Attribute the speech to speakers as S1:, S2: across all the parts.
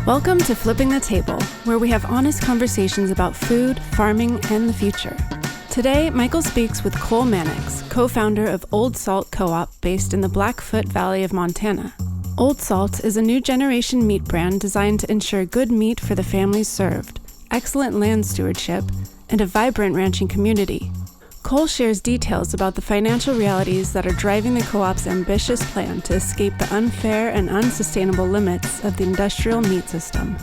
S1: Welcome to Flipping the Table, where we have honest conversations about food, farming, and the future. Today, Michael speaks with Cole Mannix, co-founder of Old Salt Co-op based in the Blackfoot Valley of Montana. Old Salt is a new generation meat brand designed to ensure good meat for the families served, excellent land stewardship, and a vibrant ranching community. Cole shares details about the financial realities that are driving the co-op's ambitious plan to escape the unfair and unsustainable limits of the industrial meat system.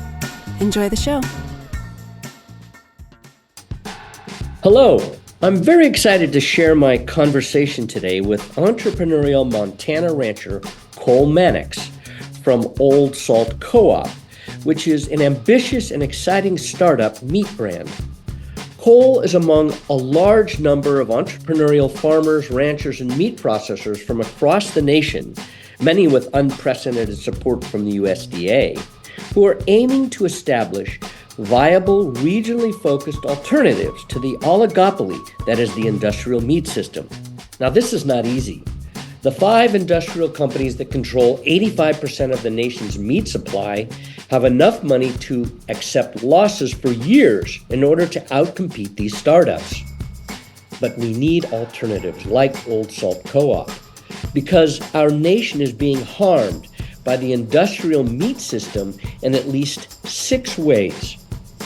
S1: Enjoy the show.
S2: Hello, I'm very excited to share my conversation today with entrepreneurial Montana rancher Cole Mannix from Old Salt Co-op, which is an ambitious and exciting startup meat brand. Cole is among a large number of entrepreneurial farmers, ranchers, and meat processors from across the nation, many with unprecedented support from the USDA, who are aiming to establish viable, regionally focused alternatives to the oligopoly that is the industrial meat system. Now, this is not easy. The 5 industrial companies that control 85% of the nation's meat supply have enough money to accept losses for years in order to outcompete these startups. But we need alternatives like Old Salt Co-op because our nation is being harmed by the industrial meat system in at least 6 ways.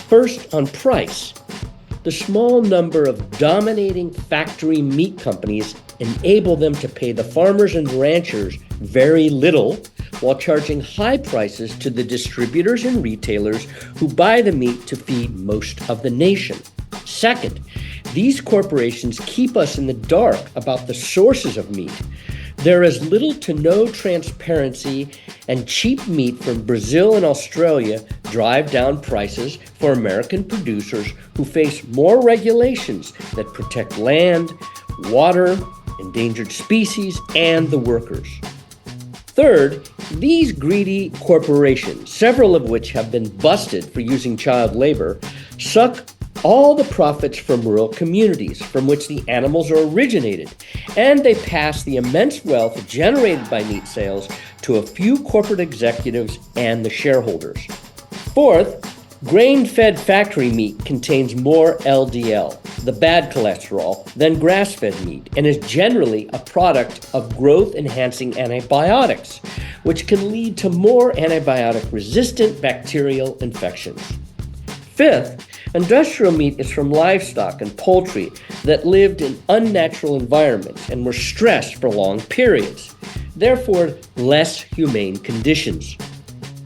S2: First, on price. The small number of dominating factory meat companies enable them to pay the farmers and ranchers very little while charging high prices to the distributors and retailers who buy the meat to feed most of the nation. Second, these corporations keep us in the dark about the sources of meat. There is little to no transparency, and cheap meat from Brazil and Australia drive down prices for American producers who face more regulations that protect land, water, endangered species, and the workers. Third, these greedy corporations, several of which have been busted for using child labor, suck all the profits from rural communities from which the animals are originated, and they pass the immense wealth generated by meat sales to a few corporate executives and the shareholders. Fourth, grain-fed factory meat contains more LDL, the bad cholesterol, than grass-fed meat, and is generally a product of growth-enhancing antibiotics, which can lead to more antibiotic-resistant bacterial infections. Fifth, industrial meat is from livestock and poultry that lived in unnatural environments and were stressed for long periods, therefore less humane conditions.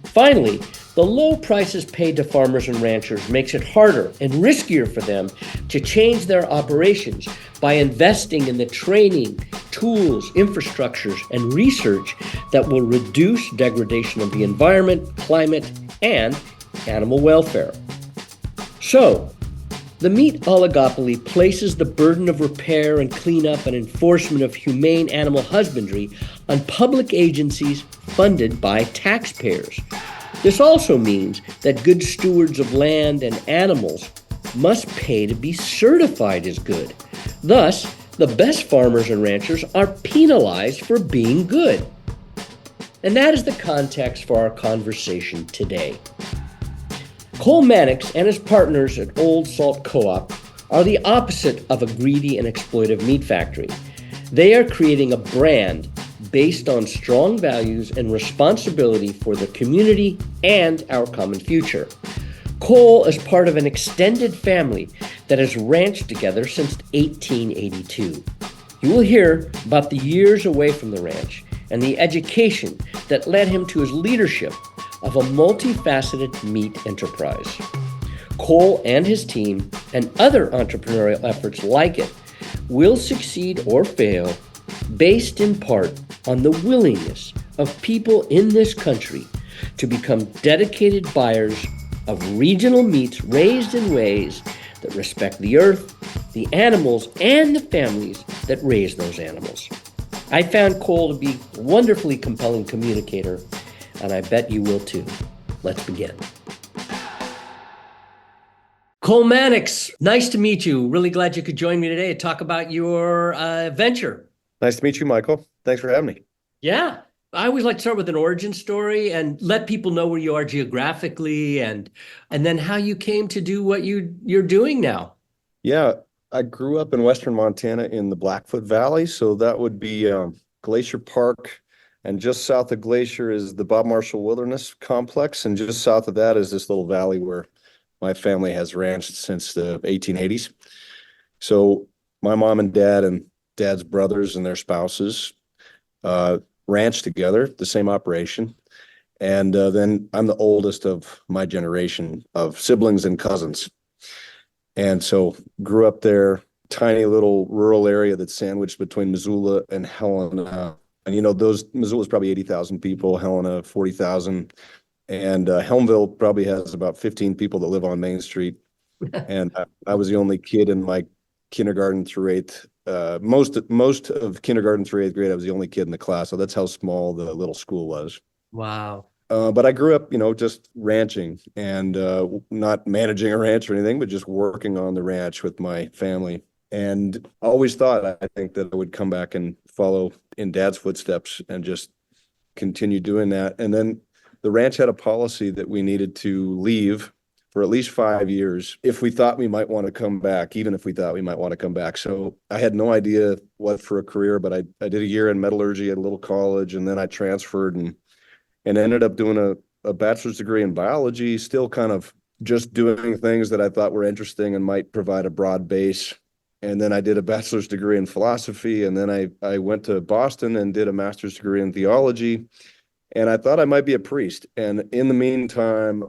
S2: Finally, the low prices paid to farmers and ranchers makes it harder and riskier for them to change their operations by investing in the training, tools, infrastructures, and research that will reduce degradation of the environment, climate, and animal welfare. So, the meat oligopoly places the burden of repair and cleanup and enforcement of humane animal husbandry on public agencies funded by taxpayers. This also means that good stewards of land and animals must pay to be certified as good. Thus, the best farmers and ranchers are penalized for being good. And that is the context for our conversation today. Cole Mannix and his partners at Old Salt Co-op are the opposite of a greedy and exploitive meat factory. They are creating a brand based on strong values and responsibility for the community and our common future. Cole is part of an extended family that has ranched together since 1882. You will hear about the years away from the ranch and the education that led him to his leadership of a multifaceted meat enterprise. Cole and his team and other entrepreneurial efforts like it will succeed or fail based in part on the willingness of people in this country to become dedicated buyers of regional meats raised in ways that respect the earth, the animals, and the families that raise those animals. I found Cole to be a wonderfully compelling communicator, and I bet you will too. Let's begin. Cole Mannix, nice to meet you. Really glad you could join me today to talk about your venture.
S3: Nice to meet you, Michael. Thanks for having me.
S2: Yeah. I always like to start with an origin story and let people know where you are geographically and then how you came to do what you're doing now.
S3: Yeah, I grew up in Western Montana in the Blackfoot Valley, so that would be Glacier Park, and just south of Glacier is the Bob Marshall Wilderness Complex, and just south of that is this little valley where my family has ranched since the 1880s. So my mom and dad and dad's brothers and their spouses uh, ranched together, the same operation. And then I'm the oldest of my generation of siblings and cousins. And so grew up there, tiny little rural area that's sandwiched between Missoula and Helena. And those Missoula's probably 80,000 people, Helena 40,000, and Helmville probably has about 15 people that live on Main Street. And I was the only kid in my kindergarten through eighth. Most of kindergarten through eighth grade, I was the only kid in the class. So that's how small the little school was.
S2: Wow.
S3: But I grew up, just ranching and not managing a ranch or anything, but just working on the ranch with my family. And I always thought, I think, that I would come back and follow in Dad's footsteps and just continue doing that. And then the ranch had a policy that we needed to leave for at least 5 years if we thought we might want to come back, even if we thought we might want to come back. So I had no idea what for a career, but I did a year in metallurgy at a little college, and then I transferred and ended up doing a bachelor's degree in biology, still kind of just doing things that I thought were interesting and might provide a broad base. And then I did a bachelor's degree in philosophy, and then I went to Boston and did a master's degree in theology. And I thought I might be a priest. And in the meantime,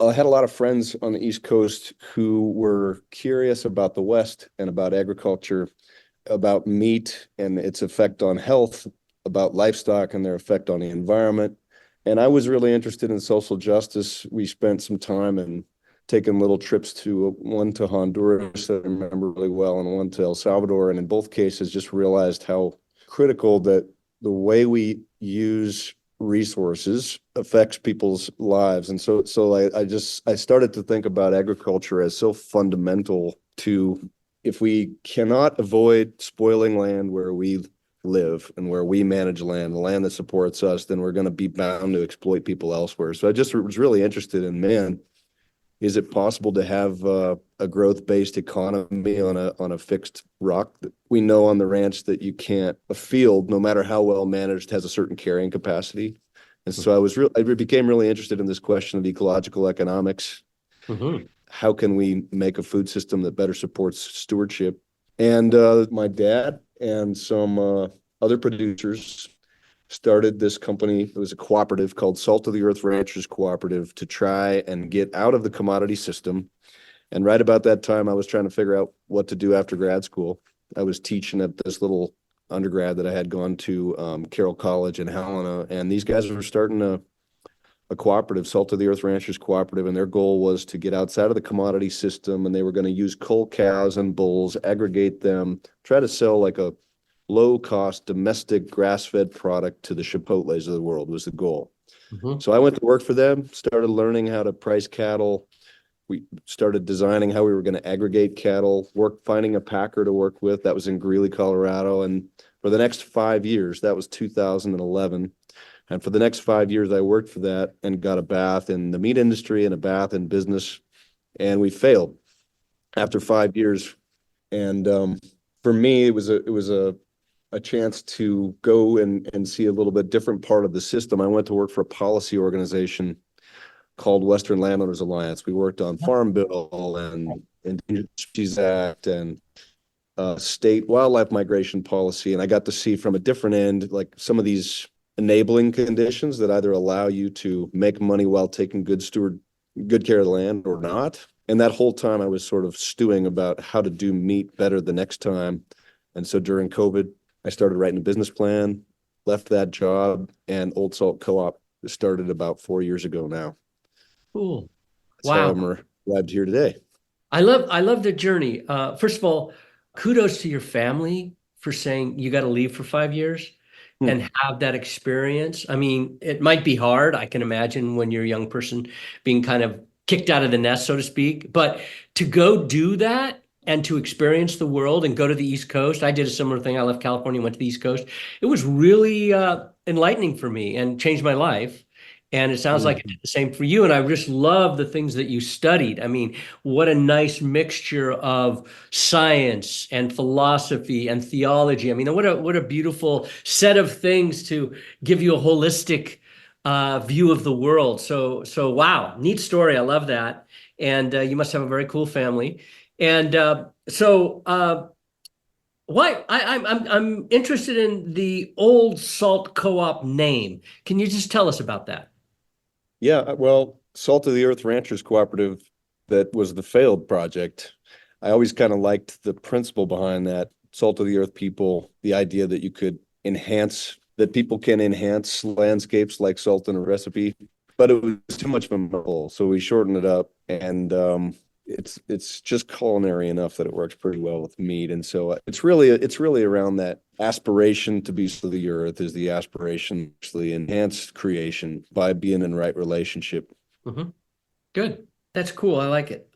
S3: I had a lot of friends on the East Coast who were curious about the West and about agriculture, about meat and its effect on health, about livestock and their effect on the environment. And I was really interested in social justice. We spent some time and taken little trips one to Honduras that I remember really well, and one to El Salvador. And in both cases, just realized how critical that the way we use resources affects people's lives. And so I started to think about agriculture as so fundamental to, if we cannot avoid spoiling land where we live and where we manage land, the land that supports us, then we're going to be bound to exploit people elsewhere. So I just was really interested in, man, is it possible to have a growth-based economy on a fixed rock? We know on the ranch that you can't. A field, no matter how well managed, has a certain carrying capacity. And so I became really interested in this question of ecological economics.
S2: Mm-hmm.
S3: How can we make a food system that better supports stewardship? And my dad and some other producers started this company. It was a cooperative called Salt of the Earth Ranchers Cooperative to try and get out of the commodity system. And right about that time, I was trying to figure out what to do after grad school. I was teaching at this little undergrad that I had gone to, Carroll College in Helena, and these guys were starting a cooperative, Salt of the Earth Ranchers Cooperative, and their goal was to get outside of the commodity system, and they were going to use cull cows and bulls, aggregate them, try to sell like a low-cost domestic grass-fed product to the Chipotles of the world was the goal.
S2: Mm-hmm.
S3: So I went to work for them, started learning how to price cattle. We started designing how we were going to aggregate cattle, finding a packer to work with. That was in Greeley, Colorado. And for the next 5 years, that was 2011. And for the next 5 years, I worked for that and got a bath in the meat industry and a bath in business. And we failed after 5 years. And for me, it was a chance to go and see a little bit different part of the system. I went to work for a policy organization called Western Landowners Alliance. We worked on Farm Bill and Endangered Species Act and state wildlife migration policy. And I got to see from a different end, like some of these enabling conditions that either allow you to make money while taking good care of the land or not. And that whole time I was sort of stewing about how to do meat better the next time. And so during COVID, I started writing a business plan, left that job, and Old Salt Co-op started about 4 years ago now.
S2: Cool.
S3: That's how
S2: Wow.
S3: I'm arrived here today.
S2: I love the journey. First of all, kudos to your family for saying you got to leave for 5 years and have that experience. I mean, it might be hard. I can imagine when you're a young person being kind of kicked out of the nest, so to speak. But to go do that and to experience the world and go to the East Coast. I did a similar thing. I left California, went to the East Coast. It was really enlightening for me and changed my life. And it sounds like it did the same for you. And I just love the things that you studied. I mean, what a nice mixture of science and philosophy and theology. I mean, what a beautiful set of things to give you a holistic view of the world. So wow, neat story. I love that. And you must have a very cool family. And why I'm interested in the Old Salt Co-op name. Can you just tell us about that?
S3: Yeah, well, Salt of the Earth Ranchers Cooperative, that was the failed project. I always kind of liked the principle behind that. Salt of the Earth people, the idea that you could that people can enhance landscapes like salt in a recipe, but it was too much of a mouthful. So we shortened it up, and it's just culinary enough that it works pretty well with meat. And so it's really around that aspiration to be Salt of the Earth is the aspiration, actually enhanced creation by being in right relationship.
S2: Mm-hmm. Good. That's cool. I like it.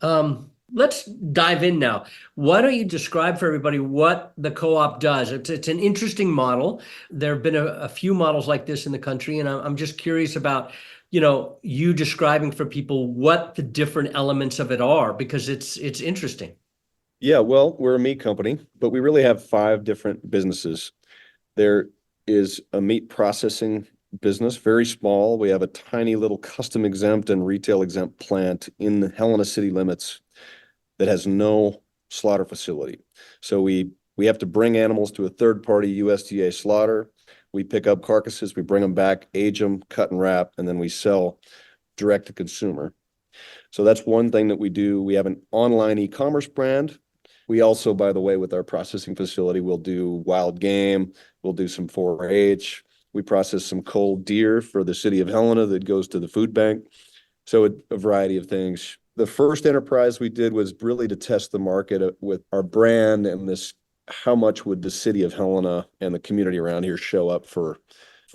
S2: Let's dive in now. Why don't you describe for everybody what the co-op does? It's an interesting model. There have been a few models like this in the country, and I'm just curious about, you describing for people what the different elements of it are, because it's interesting.
S3: Yeah, well, we're a meat company, but we really have 5 different businesses. There is a meat processing business, very small. We have a tiny little custom exempt and retail exempt plant in the Helena city limits that has no slaughter facility. So we have to bring animals to a third-party USDA slaughter. We pick up carcasses, we bring them back, age them, cut and wrap, and then we sell direct to consumer. So that's one thing that we do. We have an online e-commerce brand. We also, by the way, with our processing facility, we'll do wild game, we'll do some 4-H. We process some cold deer for the city of Helena that goes to the food bank. So a variety of things. The first enterprise we did was really to test the market with our brand and this, how much would the city of Helena and the community around here show up for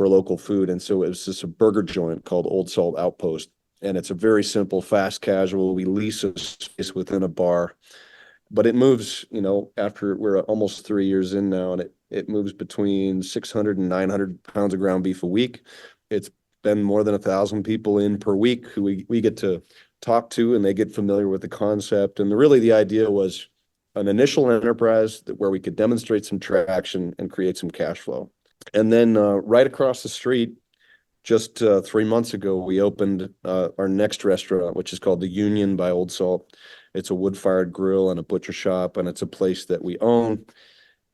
S3: local food. And so it was just a burger joint called Old Salt Outpost. And it's a very simple, fast casual. We lease a space within a bar, but it moves, after we're almost 3 years in now, and it moves between 600 and 900 pounds of ground beef a week. It's been more than 1,000 people in per week who we get to talk to, and they get familiar with the concept. And really the idea was an initial enterprise where we could demonstrate some traction and create some cash flow. And then right across the street, just 3 months ago, we opened our next restaurant, which is called The Union by Old Salt. It's a wood-fired grill and a butcher shop, and it's a place that we own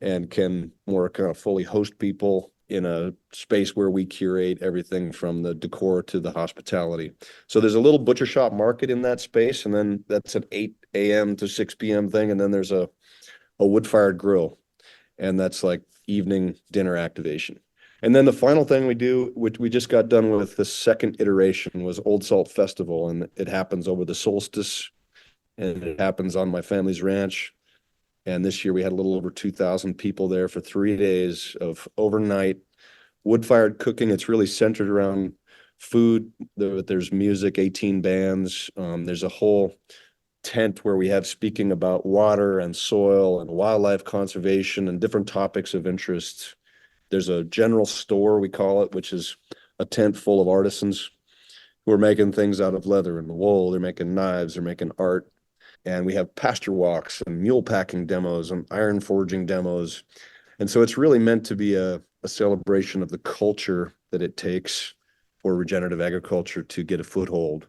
S3: and can more kind of fully host people in a space where we curate everything from the decor to the hospitality. So there's a little butcher shop market in that space, and then that's an 8 a.m. to 6 p.m. thing, and then there's a wood-fired grill, and that's like evening dinner activation. And then the final thing we do, which we just got done with, the second iteration, was Old Salt Festival, and it happens over the solstice, and it happens on my family's ranch. And this year we had a little over 2,000 people there for 3 days of overnight wood-fired cooking. It's really centered around food. There's music, 18 bands. There's a whole tent where we have speaking about water and soil and wildlife conservation and different topics of interest. There's a general store, we call it, which is a tent full of artisans who are making things out of leather and wool. They're making knives, they're making art. And we have pasture walks and mule packing demos and iron forging demos. And so it's really meant to be a celebration of the culture that it takes for regenerative agriculture to get a foothold.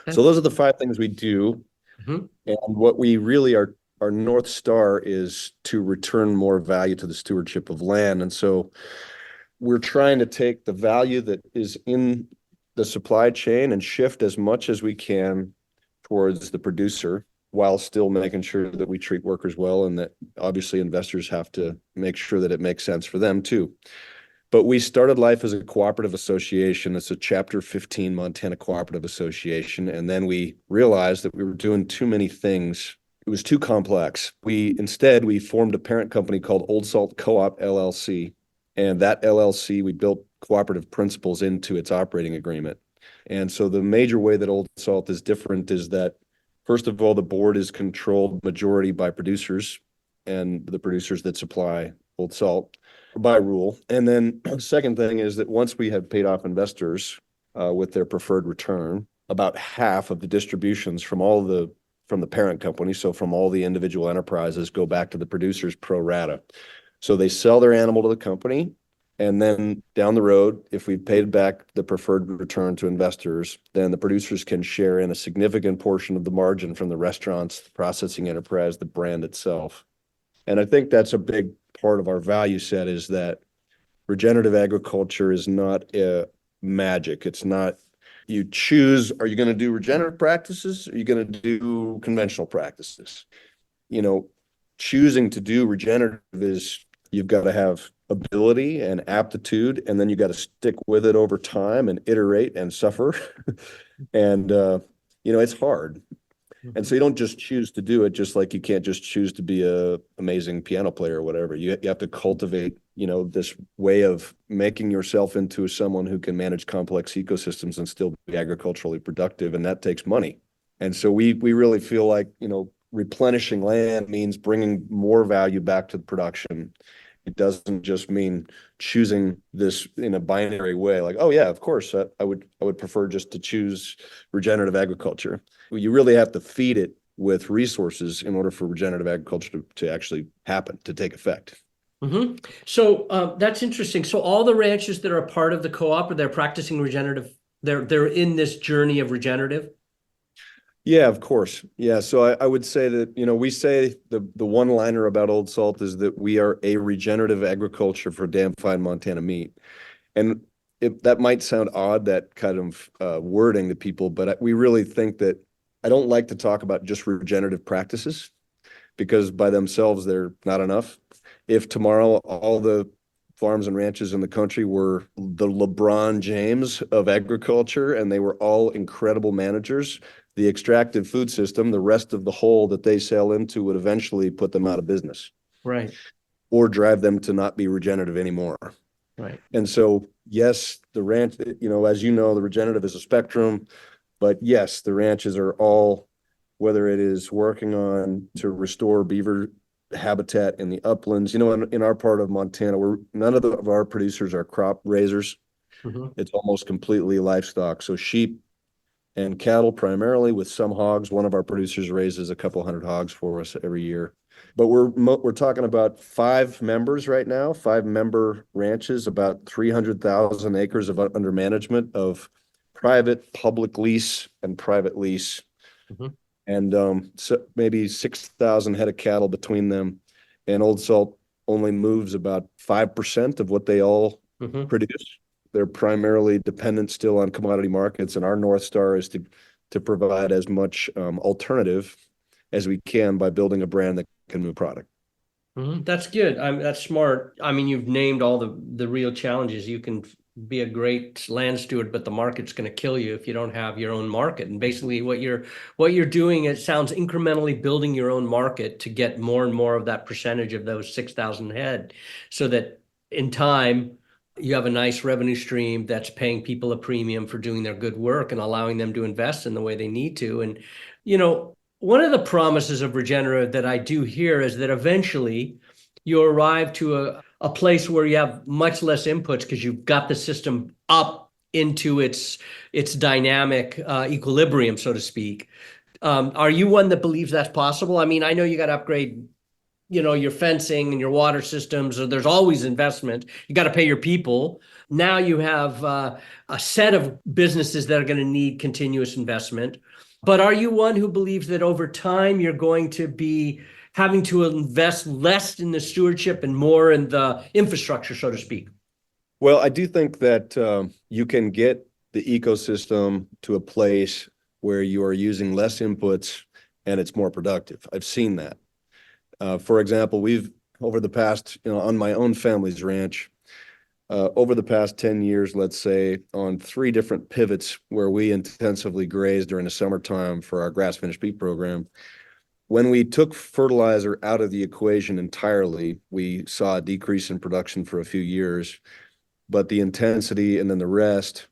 S3: So those are the 5 things we do. Mm-hmm. And what we really our North Star is to return more value to the stewardship of land. And so we're trying to take the value that is in the supply chain and shift as much as we can towards the producer, while still making sure that we treat workers well, and that obviously investors have to make sure that it makes sense for them too. But we started life as a cooperative association. It's a Chapter 15 Montana Cooperative Association. And then we realized that we were doing too many things. It was too complex. Instead, we formed a parent company called Old Salt Co-op LLC. And that LLC, we built cooperative principles into its operating agreement. And so the major way that Old Salt is different is that First of all, the board is controlled majority by producers and the producers that supply Old Salt by rule. And then second thing is that once we have paid off investors with their preferred return, about half of the distributions from the parent company, so from all the individual enterprises, go back to the producers pro rata. So they sell their animal to the company, and then down the road, if we've paid back the preferred return to investors, then the producers can share in a significant portion of the margin from the restaurants, the processing enterprise, the brand itself. And I think that's a big part of our value set, is that regenerative agriculture is not magic. It's not you choose, are you going to do regenerative practices? Or are you going to do conventional practices? Choosing to do regenerative is you've got to have ability and aptitude, and then you got to stick with it over time and iterate and suffer. And, it's hard. And so you don't just choose to do it, just like you can't just choose to be a amazing piano player or whatever. You have to cultivate, this way of making yourself into someone who can manage complex ecosystems and still be agriculturally productive. And that takes money. And so we really feel like, replenishing land means bringing more value back to the production. It doesn't just mean choosing this in a binary way, like, oh yeah, of course, I would prefer just to choose regenerative agriculture. You really have to feed it with resources in order for regenerative agriculture to actually happen, to take effect.
S2: Mm-hmm. So that's interesting. So all the ranches that are a part of the co-op, they're practicing regenerative. They're in this journey of regenerative.
S3: Yeah, of course. Yeah. So I would say that, we say the one-liner about Old Salt is that we are a regenerative agriculture for damn fine Montana meat. And that might sound odd, that kind of wording to people, but we really think that I don't like to talk about just regenerative practices, because by themselves, they're not enough. If tomorrow all the farms and ranches in the country were the LeBron James of agriculture and they were all incredible managers, the extractive food system, the rest of the whole that they sell into, would eventually put them out of business.
S2: Right.
S3: Or drive them to not be regenerative anymore.
S2: Right.
S3: And so, yes, the ranch, as you know, the regenerative is a spectrum, but yes, the ranches are all, whether it is working on to restore beaver habitat in the uplands, in our part of Montana, none of our producers are crop raisers.
S2: Mm-hmm.
S3: It's almost completely livestock. So sheep and cattle primarily, with some hogs. One of our producers raises a couple hundred hogs for us every year. But we're talking about 5 members right now, 5-member ranches, about 300,000 acres of under management of private, public lease, and private lease.
S2: Mm-hmm.
S3: And so maybe 6,000 head of cattle between them. And Old Salt only moves about 5% of what they all produce. They're primarily dependent still on commodity markets, and our North Star is to provide as much alternative as we can by building a brand that can move product.
S2: Mm-hmm. That's good. That's smart. I mean, you've named all the real challenges. You can be a great land steward, but the market's going to kill you if you don't have your own market. And basically what you're doing, it sounds incrementally building your own market to get more and more of that percentage of those 6,000 head, so that in time you have a nice revenue stream that's paying people a premium for doing their good work and allowing them to invest in the way they need to. And, one of the promises of regenerative that I do hear is that eventually you arrive to a place where you have much less inputs because you've got the system up into its dynamic equilibrium, so to speak. Are you one that believes that's possible? I mean, I know you got to upgrade, your fencing and your water systems. So there's always investment. You got to pay your people. Now you have a set of businesses that are going to need continuous investment. But are you one who believes that over time you're going to be having to invest less in the stewardship and more in the infrastructure, so to speak?
S3: Well, I do think that you can get the ecosystem to a place where you are using less inputs and it's more productive. I've seen that. For example, we've, over the past, on my own family's ranch, over the past 10 years, let's say, on 3 different pivots where we intensively grazed during the summertime for our grass-finished beef program, when we took fertilizer out of the equation entirely, we saw a decrease in production for a few years, but the intensity and then the rest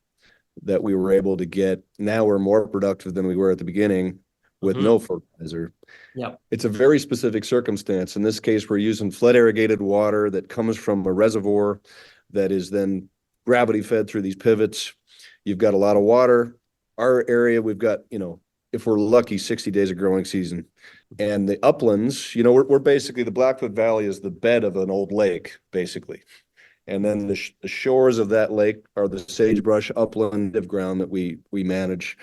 S3: that we were able to get, now we're more productive than we were at the beginning with no fertilizer.
S2: Yep.
S3: It's a very specific circumstance. In this case, we're using flood irrigated water that comes from a reservoir that is then gravity fed through these pivots. You've got a lot of water. Our area, we've got, if we're lucky, 60 days of growing season. And the uplands, we're basically, the Blackfoot Valley is the bed of an old lake, basically. And then the shores of that lake are the sagebrush upland of ground that we manage.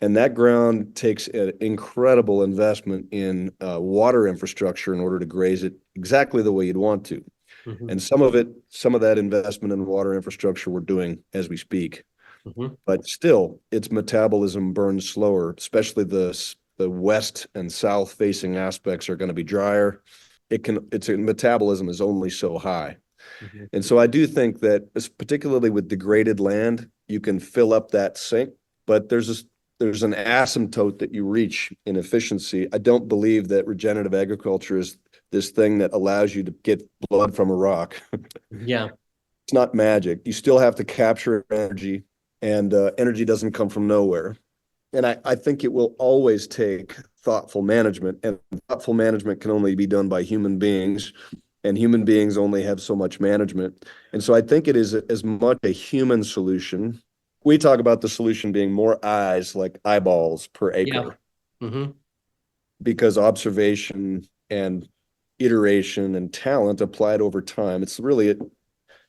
S3: And that ground takes an incredible investment in water infrastructure in order to graze it exactly the way you'd want to. And some of that investment in water infrastructure we're doing as we speak. But still, its metabolism burns slower, especially the west and south facing aspects are going to be drier. Its metabolism is only so high. And so I do think that, particularly with degraded land, you can fill up that sink, but there's an asymptote that you reach in efficiency. I don't believe that regenerative agriculture is this thing that allows you to get blood from a rock.
S2: Yeah.
S3: It's not magic. You still have to capture energy, and energy doesn't come from nowhere. And I think it will always take thoughtful management, and thoughtful management can only be done by human beings, and human beings only have so much management. And so I think it is as much a human solution. We talk about the solution being more eyes, like eyeballs per acre, because observation and iteration and talent applied over time. It's really,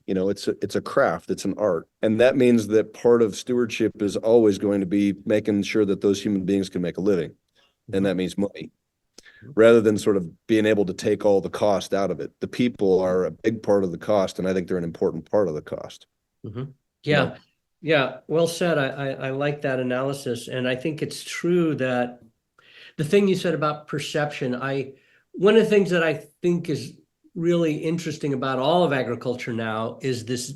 S3: it's a craft, it's an art. And that means that part of stewardship is always going to be making sure that those human beings can make a living. And that means money, rather than sort of being able to take all the cost out of it. The people are a big part of the cost, and I think they're an important part of the cost.
S2: Yeah. Yeah. Well said. I like that analysis. And I think it's true that the thing you said about perception, one of the things that I think is really interesting about all of agriculture now is this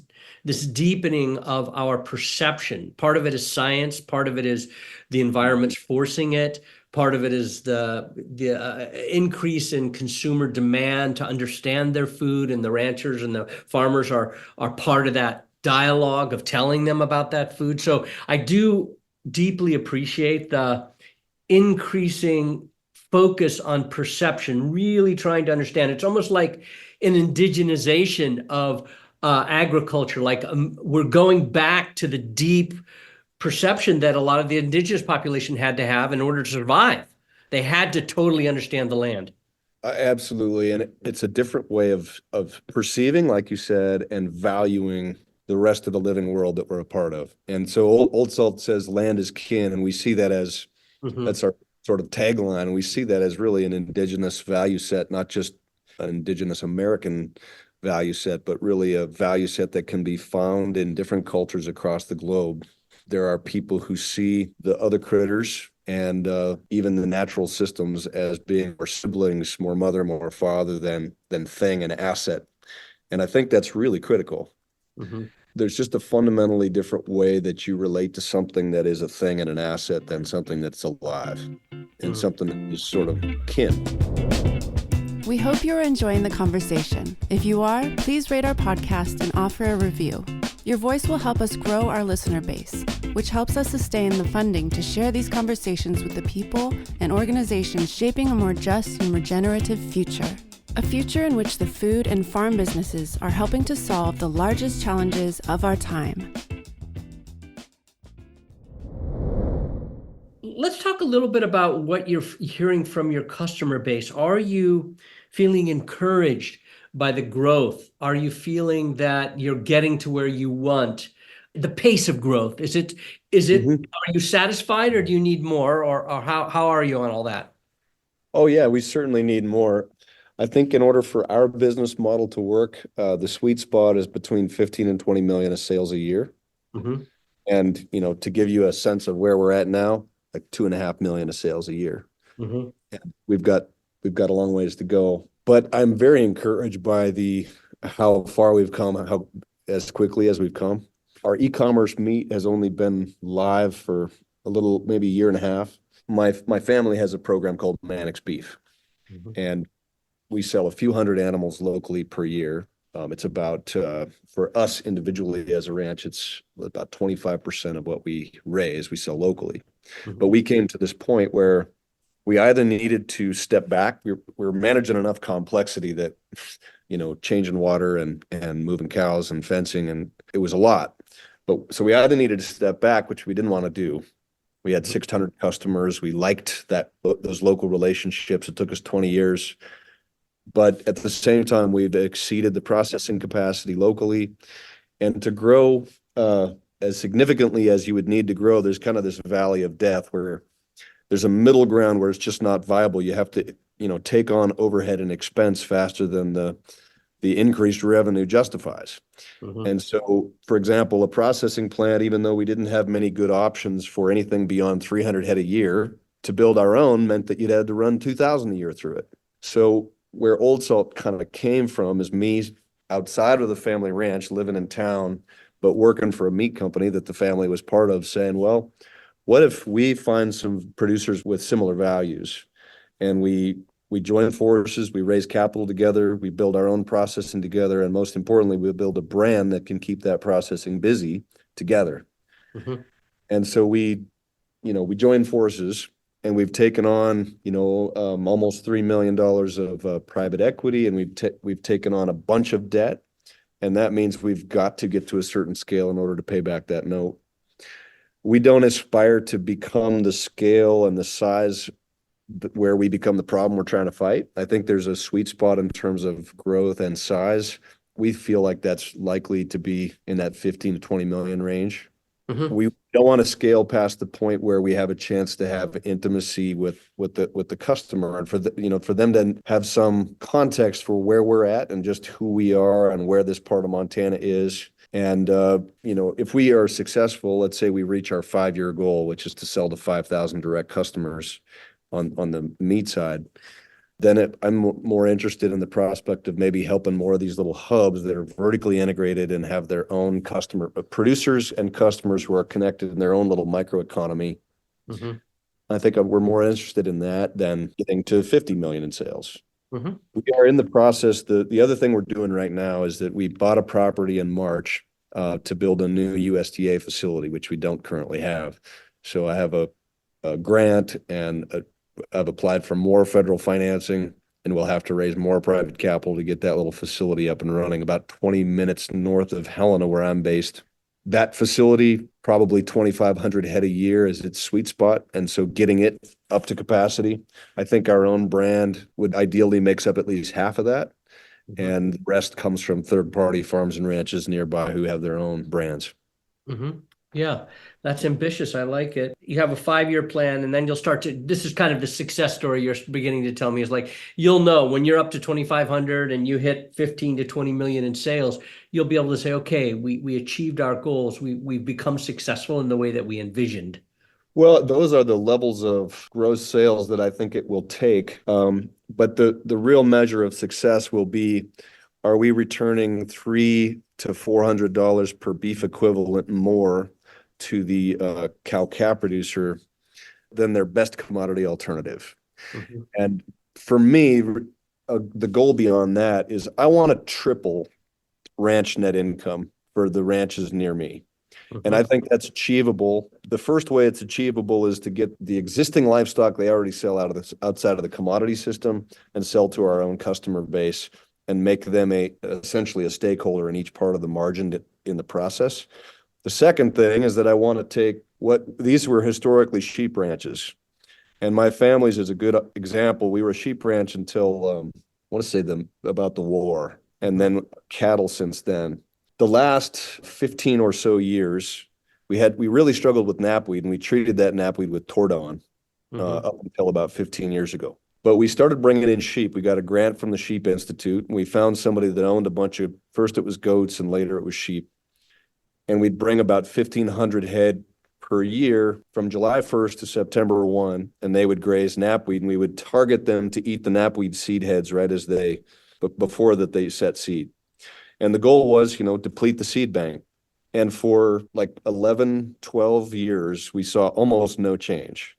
S2: deepening of our perception. Part of it is science, part of it is the environment's forcing it, part of it is the increase in consumer demand to understand their food, and the ranchers and the farmers are part of that dialogue of telling them about that food. So I do deeply appreciate the increasing focus on perception, really trying to understand. It's almost like an indigenization of agriculture. Like we're going back to the deep perception that a lot of the indigenous population had to have in order to survive. They had to totally understand the land.
S3: Absolutely. And it's a different way of perceiving, like you said, and valuing the rest of the living world that we're a part of. And so Old Salt says land is kin, and we see that as, that's our sort of tagline. And we see that as really an indigenous value set, not just an indigenous American value set, but really a value set that can be found in different cultures across the globe. There are people who see the other critters and even the natural systems as being more siblings, more mother, more father than thing and asset. And I think that's really critical. There's just a fundamentally different way that you relate to something that is a thing and an asset than something that's alive and something that is sort of kin.
S1: We hope you're enjoying the conversation. If you are, please rate our podcast and offer a review. Your voice will help us grow our listener base, which helps us sustain the funding to share these conversations with the people and organizations shaping a more just and regenerative future. A future in which the food and farm businesses are helping to solve the largest challenges of our time.
S2: Let's talk a little bit about what you're hearing from your customer base. Are you feeling encouraged by the growth? Are you feeling that you're getting to where you want? The pace of growth, is it, are you satisfied, or do you need more, or how are you on all that?
S3: Oh yeah, we certainly need more. I think in order for our business model to work, the sweet spot is between 15 and 20 million of sales a year. And, to give you a sense of where we're at now, like 2.5 million of sales a year. And we've got a long ways to go, but I'm very encouraged by how far we've come, how as quickly as we've come. Our e-commerce meat has only been live for a little, maybe a year and a half. My family has a program called Mannix beef, and we sell a few hundred animals locally per year. It's about, for us individually as a ranch, it's about 25% of what we raise, we sell locally. But we came to this point where we either needed to step back. We're managing enough complexity that, changing water and moving cows and fencing, and it was a lot. But so we either needed to step back, which we didn't want to do. We had 600 customers. We liked those local relationships. It took us 20 years. But at the same time, we've exceeded the processing capacity locally. And to grow as significantly as you would need to grow, there's kind of this valley of death where there's a middle ground where it's just not viable. You have to, take on overhead and expense faster than the increased revenue justifies. And so, for example, a processing plant, even though we didn't have many good options for anything beyond 300 head a year, to build our own meant that you'd had to run 2,000 a year through it. So where Old Salt kind of came from is me outside of the family ranch, living in town, but working for a meat company that the family was part of, saying, well, what if we find some producers with similar values and we join forces, we raise capital together, we build our own processing together, and most importantly, we build a brand that can keep that processing busy together. And so we joined forces, and we've taken on, almost $3 million of private equity, and we've taken on a bunch of debt, and that means we've got to get to a certain scale in order to pay back that note. We don't aspire to become the scale and the size where we become the problem we're trying to fight. I think there's a sweet spot in terms of growth and size. We feel like that's likely to be in that 15 to 20 million range. We don't want to scale past the point where we have a chance to have intimacy with the customer, and for them to have some context for where we're at and just who we are and where this part of Montana is. And if we are successful, let's say we reach our 5-year goal, which is to sell to 5,000 direct customers on the meat side, then I'm more interested in the prospect of maybe helping more of these little hubs that are vertically integrated and have their own customer producers and customers who are connected in their own little microeconomy. I think we're more interested in that than getting to 50 million in sales. We are in the process. The other thing we're doing right now is that we bought a property in March to build a new USDA facility, which we don't currently have. So I have a grant, and I've applied for more federal financing, and we'll have to raise more private capital to get that little facility up and running about 20 minutes north of Helena, where I'm based. That facility, probably 2,500 head a year, is its sweet spot. And so getting it up to capacity, I think our own brand would ideally makes up at least half of that. And the rest comes from third-party farms and ranches nearby who have their own brands.
S2: Yeah, that's ambitious. I like it. You have a 5-year plan, and then you'll start to, this is kind of the success story you're beginning to tell me, is like, you'll know when you're up to 2,500 and you hit 15 to 20 million in sales, you'll be able to say, okay, we achieved our goals. We've become successful in the way that we envisioned.
S3: Well, those are the levels of gross sales that I think it will take. But the real measure of success will be, are we returning $300 to $400 per beef equivalent more to the cow-calf producer than their best commodity alternative? And for me, the goal beyond that is I want to triple ranch net income for the ranches near me. And I think that's achievable. The first way it's achievable is to get the existing livestock they already sell outside of the commodity system and sell to our own customer base and make them essentially a stakeholder in each part of the margin in the process. The second thing is that I want to take these were historically sheep ranches. And my family's is a good example. We were a sheep ranch until, I want to say about the war, and then cattle since then. The last 15 or so years, we really struggled with knapweed, and we treated that knapweed with Tordon up until about 15 years ago. But we started bringing in sheep. We got a grant from the Sheep Institute, and we found somebody that owned first it was goats, and later it was sheep. And we'd bring about 1,500 head per year from July 1st to September 1, and they would graze knapweed, and we would target them to eat the knapweed seed heads right as before that they set seed. And the goal was, deplete the seed bank. And for like 11, 12 years, we saw almost no change.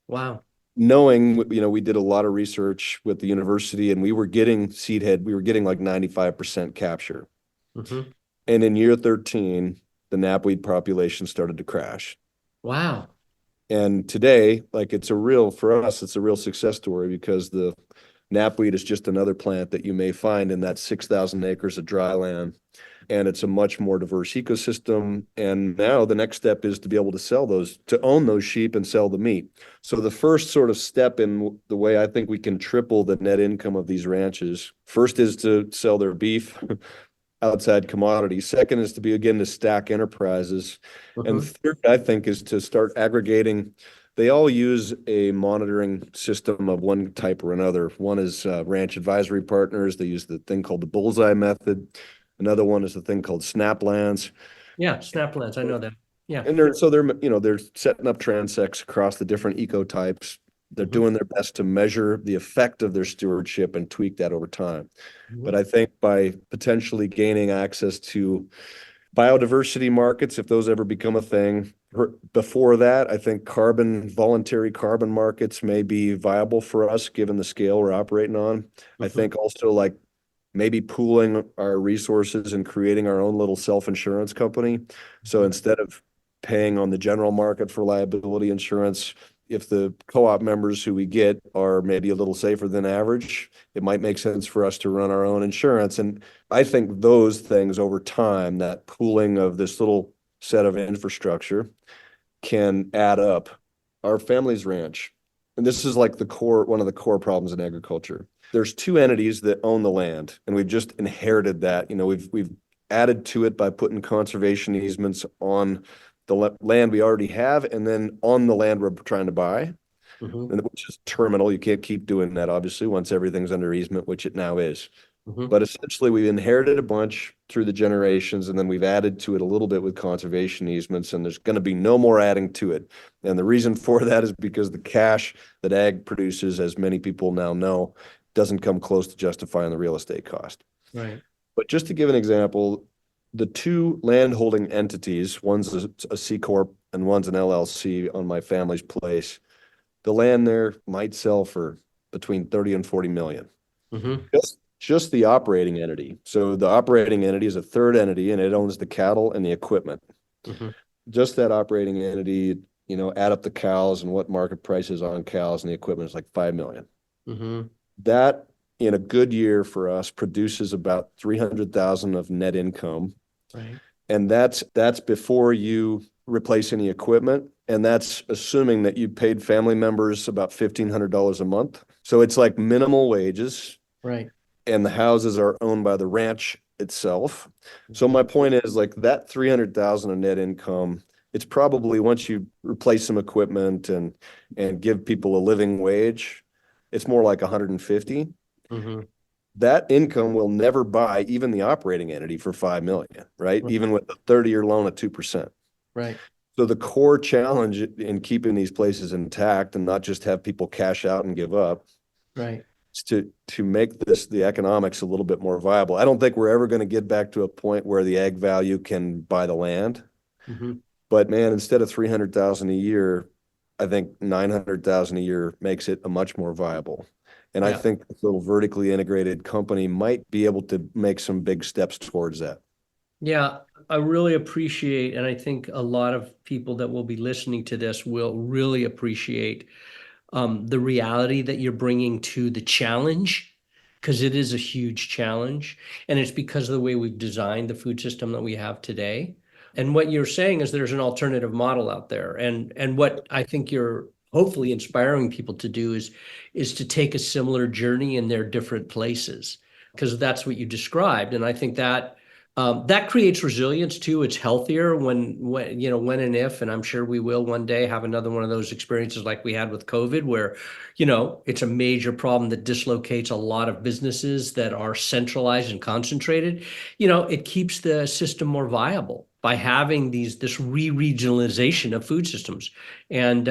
S2: Wow.
S3: Knowing, we did a lot of research with the university, and we were getting we were getting like 95% capture. And in year 13, the knapweed population started to crash.
S2: Wow.
S3: And today, like for us, it's a real success story because the knapweed is just another plant that you may find in that 6,000 acres of dry land. And it's a much more diverse ecosystem. And now the next step is to be able to to own those sheep and sell the meat. So the first sort of step in the way I think we can triple the net income of these ranches, first is to sell their beef outside commodities. Second is to begin to stack enterprises. And
S2: Mhm.
S3: third, I think, is to start aggregating. They all use a monitoring system of one type or another. One is ranch advisory partners. They use the thing called the bullseye method. Another one is the thing called snaplands.
S2: Yeah, snaplands, I know them. Yeah.
S3: And they're setting up transects across the different ecotypes. They're
S2: Mhm.
S3: doing their best to measure the effect of their stewardship and tweak that over time. But
S2: Mhm.
S3: I think by potentially gaining access to biodiversity markets, if those ever become a thing, before that, I think voluntary carbon markets may be viable for us given the scale we're operating on. I
S2: Mhm.
S3: think also like maybe pooling our resources and creating our own little self-insurance company. So
S2: Mhm.
S3: instead of paying on the general market for liability insurance, if the co-op members who we get are maybe a little safer than average, it might make sense for us to run our own insurance. And I think those things over time, that pooling of this little set of infrastructure can add up. Our family's ranch, and this is like one of the core problems in agriculture. There's two entities that own the land, and we've just inherited that. We've added to it by putting conservation easements on the land we already have, and then on the land we're trying to buy,
S2: Mhm.
S3: and which is terminal. You can't keep doing that, obviously, once everything's under easement, which it now is.
S2: Mhm.
S3: But essentially, we've inherited a bunch through the generations, and then we've added to it a little bit with conservation easements, and there's going to be no more adding to it. And the reason for that is because the cash that ag produces, as many people now know, doesn't come close to justifying the real estate cost.
S2: Right.
S3: But just to give an example, the two landholding entities, one's a C corp and one's an LLC on my family's place. The land there might sell for between 30 and 40 million.
S2: Mhm.
S3: Just the operating entity. So the operating entity is a third entity and it owns the cattle and the equipment.
S2: Mhm.
S3: Just that operating entity, add up the cows and what market price is on cows and the equipment is like 5 million.
S2: Mhm.
S3: That in a good year for us produces about 300,000 of net income.
S2: Right.
S3: And that's before you replace any equipment. And that's assuming that you paid family members about $1,500 a month. So it's like minimal wages
S2: Right.
S3: and the houses are owned by the ranch itself. So
S2: Mhm.
S3: my point is like that 300,000 of net income, it's probably once you replace some equipment and give people a living wage, it's more like 150.
S2: Mhm.
S3: That income will never buy even the operating entity for 5 million, right?
S2: Right.
S3: Even with a 30-year loan at 2%.
S2: Right.
S3: So the core challenge in keeping these places intact and not just have people cash out and give up
S2: Right.
S3: to make the economics a little bit more viable. I don't think we're ever going to get back to a point where the ag value can buy the land.
S2: Mhm.
S3: But man, instead of 300,000 a year, I think 900,000 a year makes it a much more viable. And I
S2: Yeah.
S3: think this little vertically integrated company might be able to make some big steps towards that.
S2: Yeah, I really appreciate, and I think a lot of people that will be listening to this will really appreciate the reality that you're bringing to the challenge, because it is a huge challenge. And it's because of the way we've designed the food system that we have today. And what you're saying is there's an alternative model out there. And what I think you're hopefully inspiring people to do is to take a similar journey in their different places, because that's what you described. And I think that that creates resilience too. It's healthier when and if, and I'm sure we will one day have another one of those experiences like we had with COVID, where, it's a major problem that dislocates a lot of businesses that are centralized and concentrated. It keeps the system more viable by having this re-regionalization of food systems. And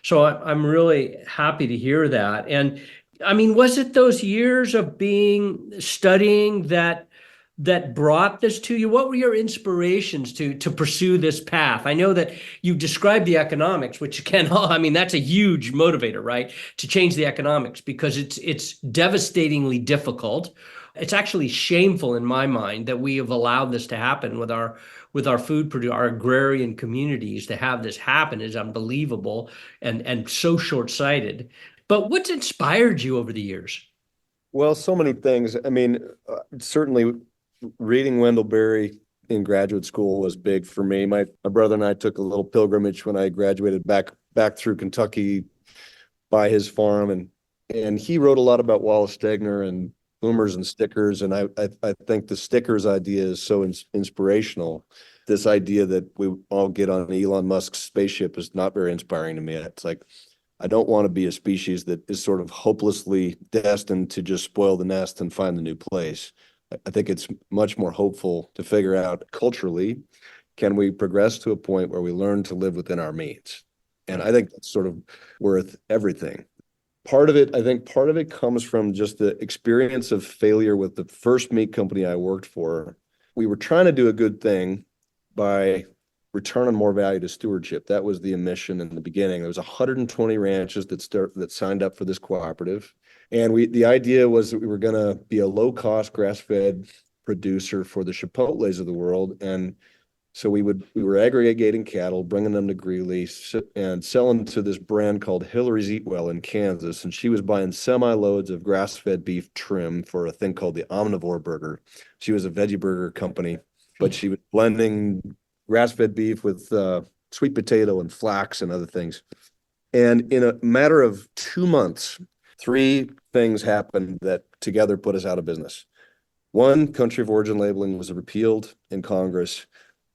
S2: so I'm really happy to hear that. And I mean, was it those years of studying that brought this to you? What were your inspirations to pursue this path? I know that you described the economics, which can, I mean, that's a huge motivator, right? To change the economics, because it's devastatingly difficult. It's actually shameful in my mind that we have allowed this to happen with with our agrarian communities to have this happen is unbelievable and so short-sighted. But what's inspired you over the years?
S3: Well, so many things. I mean, certainly reading Wendell Berry in graduate school was big for me. My brother and I took a little pilgrimage when I graduated back through Kentucky by his farm, and he wrote a lot about Wallace Stegner and boomers and stickers. And I think the stickers idea is so inspirational. This idea that we all get on Elon Musk's spaceship is not very inspiring to me. It's like, I don't want to be a species that is sort of hopelessly destined to just spoil the nest and find the new place. I think it's much more hopeful to figure out culturally, can we progress to a point where we learn to live within our means? And I think that's sort of worth everything. I think part of it comes from just the experience of failure with the first meat company I worked for. We were trying to do a good thing by returning more value to stewardship. That was the mission in the beginning. There was 120 ranches that signed up for this cooperative. And the idea was that we were going to be a low-cost grass-fed producer for the Chipotles of the world. And so we were aggregating cattle, bringing them to Greeley, and selling to this brand called Hillary's Eat Well in Kansas. And she was buying semi-loads of grass-fed beef trim for a thing called the Omnivore Burger. She was a veggie burger company, but she was blending grass-fed beef with sweet potato and flax and other things. And in a matter of 2 months, 3 things happened that together put us out of business. One, country of origin labeling was repealed in Congress,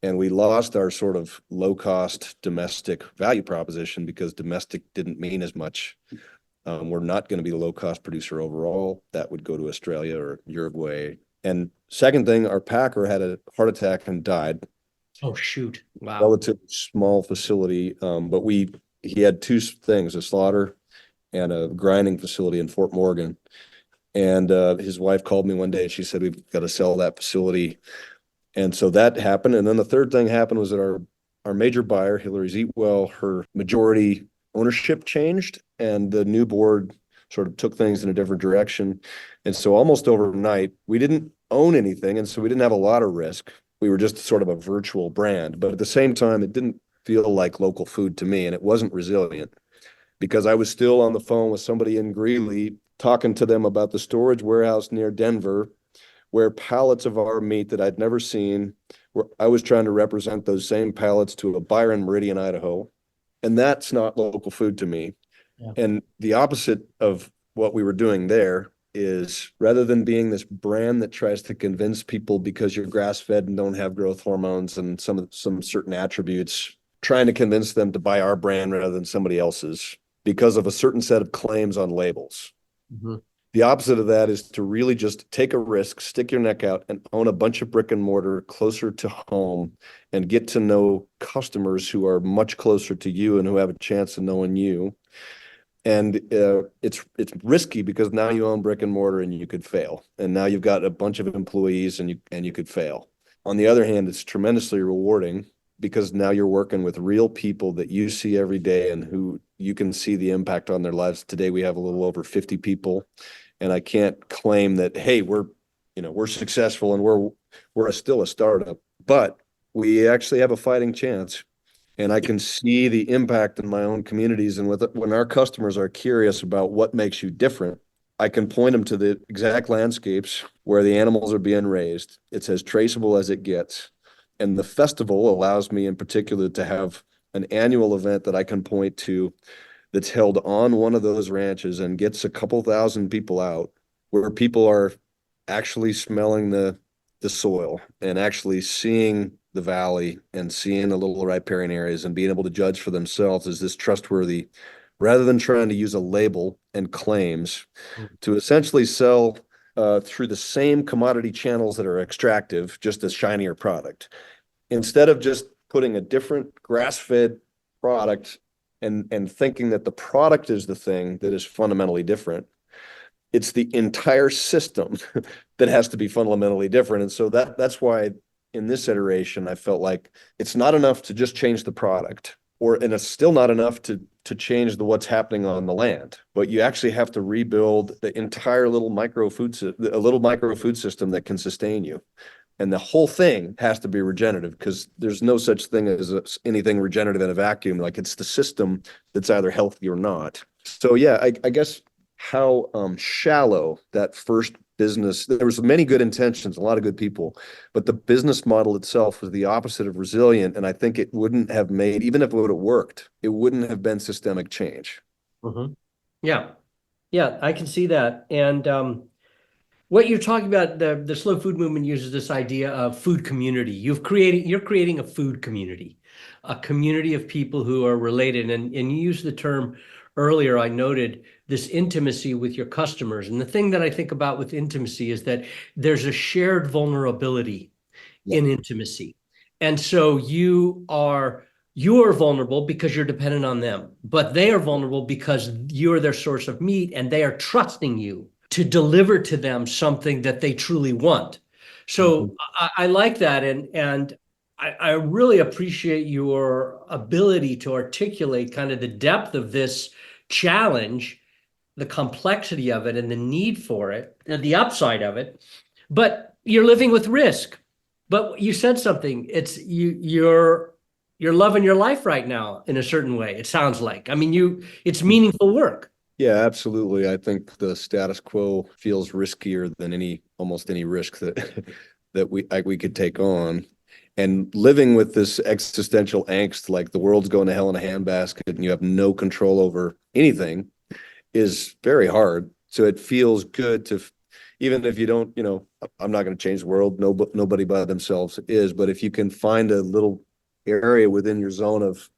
S3: and we lost our sort of low-cost domestic value proposition because domestic didn't mean as much. We're not going to be a low-cost producer overall. That would go to Australia or Uruguay. And second thing, our packer had a heart attack and died.
S2: Oh, shoot. Wow.
S3: Relatively small facility, but he had 2 things, a slaughter and a grinding facility in Fort Morgan. And his wife called me one day and she said, we've got to sell that facility. And so that happened. And then the third thing happened was that our major buyer, Hillary's Eat Well, her majority ownership changed and the new board sort of took things in a different direction. And so almost overnight, we didn't own anything. And so we didn't have a lot of risk. We were just sort of a virtual brand. But at the same time, it didn't feel like local food to me. And it wasn't resilient because I was still on the phone with somebody in Greeley talking to them about the storage warehouse near Denver where pallets of our meat that I'd never seen, where I was trying to represent those same pallets to a buyer in Meridian, Idaho. And that's not local food to me. Yeah. And the opposite of what we were doing there is rather than being this brand that tries to convince people because you're grass-fed and don't have growth hormones and some certain attributes, trying to convince them to buy our brand rather than somebody else's because of a certain set of claims on labels. Mm-hmm. The opposite of that is to really just take a risk, stick your neck out, and own a bunch of brick and mortar closer to home and get to know customers who are much closer to you and who have a chance of knowing you. And it's risky because now you own brick and mortar and you could fail. And now you've got a bunch of employees and you could fail. On the other hand, it's tremendously rewarding because now you're working with real people that you see every day and who you can see the impact on their lives. Today, we have a little over 50 people. And I can't claim that, hey, we're successful and we're still a startup, but we actually have a fighting chance. And I can see the impact in my own communities. And when our customers are curious about what makes you different, I can point them to the exact landscapes where the animals are being raised. It's as traceable as it gets. And the festival allows me in particular to have an annual event that I can point to that's held on one of those ranches and gets a couple thousand people out where people are actually smelling the soil and actually seeing the valley and seeing the little riparian areas and being able to judge for themselves, is this trustworthy, rather than trying to use a label and claims to essentially sell through the same commodity channels that are extractive, just a shinier product. Instead of just putting a different grass-fed product and thinking that the product is the thing that is fundamentally different, it's the entire system that has to be fundamentally different. And so that's why in this iteration, I felt like it's not enough to just change the product, and it's still not enough to change what's happening on the land, but you actually have to rebuild the entire little micro food system that can sustain you. And the whole thing has to be regenerative because there's no such thing as anything regenerative in a vacuum. Like it's the system that's either healthy or not. So yeah, I guess how shallow that first business, there was many good intentions, a lot of good people, but the business model itself was the opposite of resilient. And I think it wouldn't have made, even if it would have worked, it wouldn't have been systemic change.
S2: Mm-hmm. Yeah. Yeah, I can see that. And what you're talking about, the slow food movement uses this idea of food community. You're creating a food community, a community of people who are related. And you used the term earlier, I noted this intimacy with your customers. And the thing that I think about with intimacy is that there's a shared vulnerability
S3: Yeah.
S2: in intimacy. And so you're vulnerable because you're dependent on them, but they are vulnerable because you're their source of meat and they are trusting you to deliver to them something that they truly want. So
S3: Mhm.
S2: I like that. And I really appreciate your ability to articulate kind of the depth of this challenge, the complexity of it and the need for it and the upside of it. But you're living with risk. But you said something. You're loving your life right now in a certain way, it sounds like. I mean, it's meaningful work.
S3: Yeah, absolutely. I think the status quo feels riskier than almost any risk that that we could take on. And living with this existential angst, like the world's going to hell in a handbasket and you have no control over anything, is very hard. So it feels good to, even if you don't, I'm not going to change the world. Nobody by themselves is, but if you can find a little area within your zone of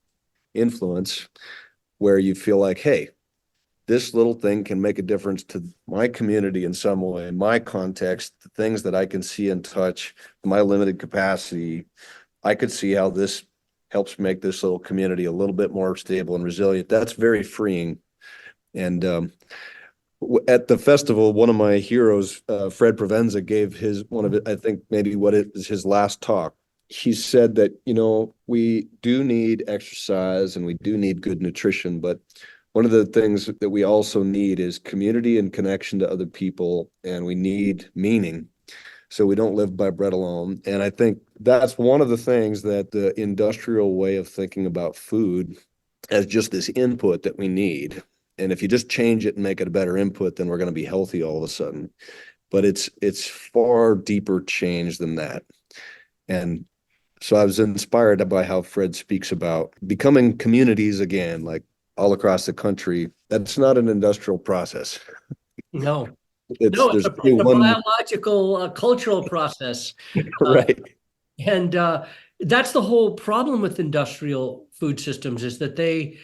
S3: influence where you feel like, hey, this little thing can make a difference to my community in some way, in my context, the things that I can see and touch, my limited capacity, I could see how this helps make this little community a little bit more stable and resilient. That's very freeing. And at the festival, one of my heroes, Fred Provenza, gave I think maybe what it is his last talk. He said that, we do need exercise and we do need good nutrition, but one of the things that we also need is community and connection to other people, and we need meaning. So we don't live by bread alone. And I think that's one of the things that the industrial way of thinking about food as just this input that we need. And if you just change it and make it a better input, then we're going to be healthy all of a sudden. But it's far deeper change than that. And so I was inspired by how Fred speaks about becoming communities again, like all across the country. That's not an industrial process.
S2: No,
S3: It's
S2: no,
S3: there's only
S2: it's a
S3: one.
S2: biological, cultural process. Uh,
S3: Right.
S2: and that's the whole problem with industrial food systems is that they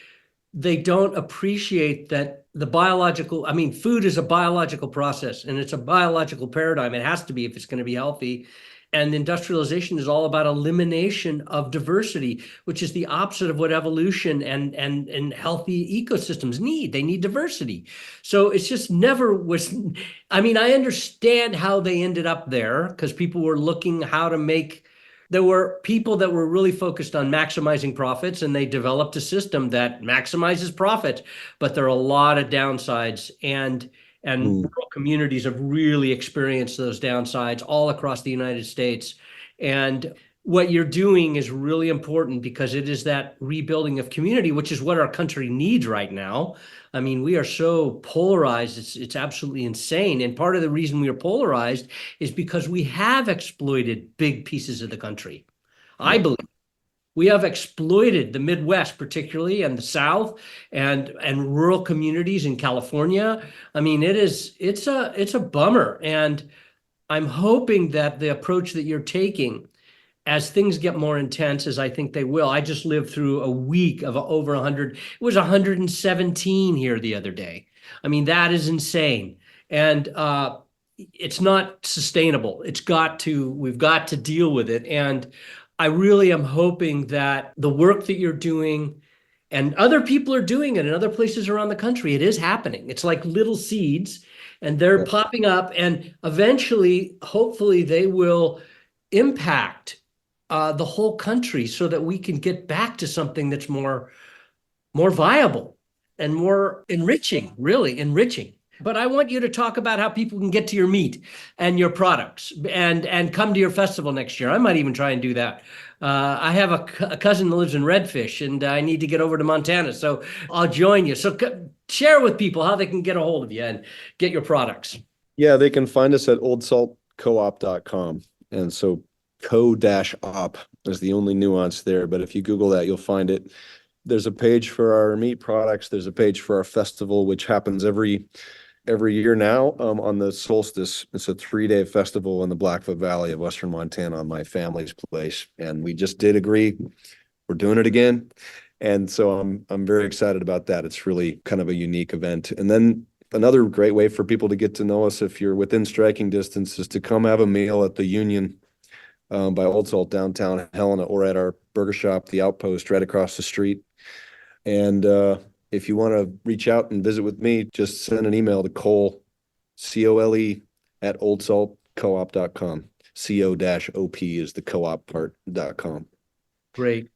S2: don't appreciate that I mean, food is a biological process and it's a biological paradigm. It has to be if it's going to be healthy. And industrialization is all about elimination of diversity, which is the opposite of what evolution and healthy ecosystems need. They need diversity. So it's just never was. I mean, I understand how they ended up there because people were looking how to make there were people that were really focused on maximizing profits and they developed a system that maximizes profit, but there are a lot of downsides and
S3: Mm.
S2: rural communities have really experienced those downsides all across the United States. And what you're doing is really important because it is that rebuilding of community, which is what our country needs right now. I mean, we are so polarized, it's absolutely insane. And part of the reason we are polarized is because we have exploited big pieces of the country. I
S3: Yeah.
S2: believe we have exploited the Midwest, particularly, and the South, and rural communities in California. I mean, it's a bummer, and I'm hoping that the approach that you're taking as things get more intense, as I think they will. I just lived through a week of over 100. It was 117 here the other day. I mean, that is insane. And it's not sustainable. We've got to deal with it. And I really am hoping that the work that you're doing and other people are doing it in other places around the country, it is happening. It's like little seeds and they're
S3: Yeah.
S2: popping up. And eventually, hopefully, they will impact the whole country so that we can get back to something that's more viable and more enriching, really enriching. But I want you to talk about how people can get to your meat and your products and come to your festival next year. I might even try and do that. I have a cousin that lives in Redfish, and I need to get over to Montana, so I'll join you. So share with people how they can get a hold of you and get your products.
S3: Yeah, they can find us at oldsaltcoop.com. And so co-op is the only nuance there. But if you Google that, you'll find it. There's a page for our meat products. There's a page for our festival, which happens every year now on the solstice. It's a 3-day festival in the Blackfoot Valley of Western Montana on my family's place. And we just did agree we're doing it again. And so I'm very excited about that. It's really kind of a unique event. And then another great way for people to get to know us, if you're within striking distance, is to come have a meal at the Union by Old Salt downtown Helena, or at our burger shop, The Outpost, right across the street. And if you want to reach out and visit with me, just send an email to Cole, COLE, at oldsaltcoop.com. CO-OP is the co-op part.com.
S2: Great.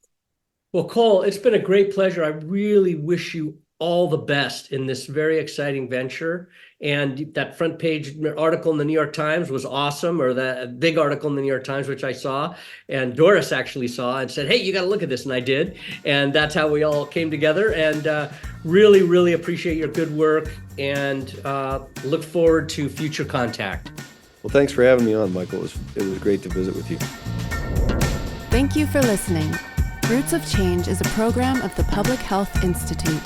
S2: Well, Cole, it's been a great pleasure. I really wish you all the best in this very exciting venture. And that front page article in the New York Times was awesome, or that big article in the New York Times, which I saw, and Doris actually saw and said, hey, you got to look at this. And I did. And that's how we all came together. And really, really appreciate your good work, and look forward to future contact.
S3: Well, thanks for having me on, Michael. It was great to visit with you.
S1: Thank you for listening. Roots of Change is a program of the Public Health Institute.